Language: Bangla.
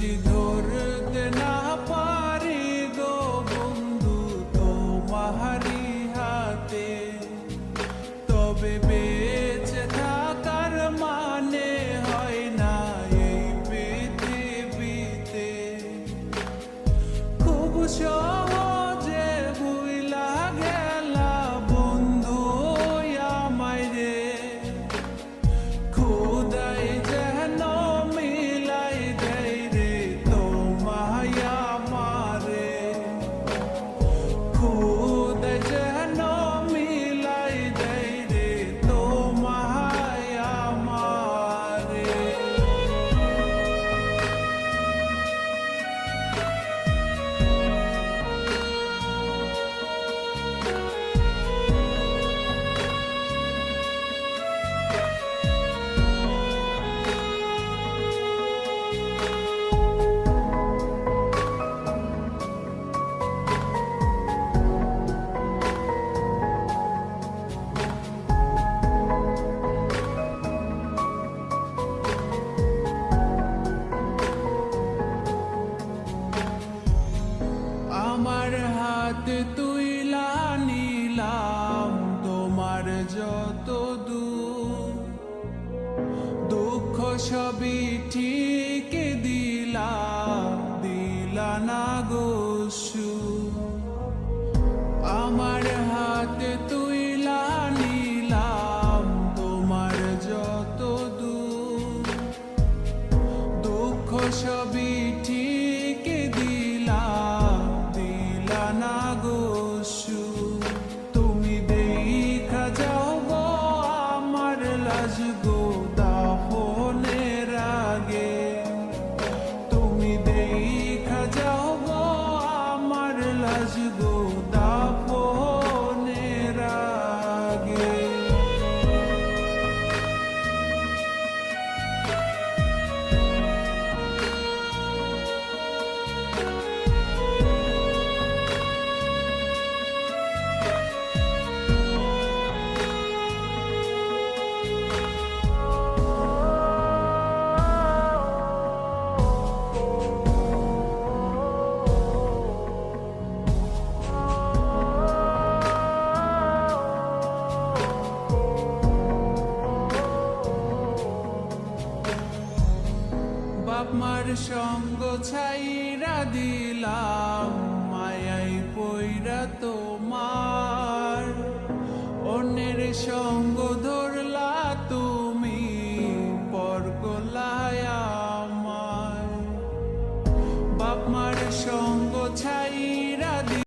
বেশি ধরতে না পারি গো বন্ধু তোমারি হাতে, তবে বেঁচে থাকার মানে হয় না এই পৃথিবীতে। খুব সহজে ভুইলা গেলা বন্ধু আমায় রে, খোদাই যেন মিলাই দেয় রে তোমায় আমারে, খোদাই যেন মিলাই দেয় রে তোমায় আমারে। আমার হাতে তুইলা নিলাম তোমার যত দুঃখ সবই ঠিক দিলা না গো সুখ। আমার হাতে তুইলা নিলাম তোমার যত দুঃখ সবই ঠিক দিলা না গো সুখ। তুমি দেখা যাও গো আমার লাজ গো দাফনের আগে, তুমি দেখা যাও গো আমার লাজ গো দাফনের আগে। বাপ মার সঙ্গ ছাইরা দিলাম মায়াই পইরা তোমার, অন্যের সঙ্গ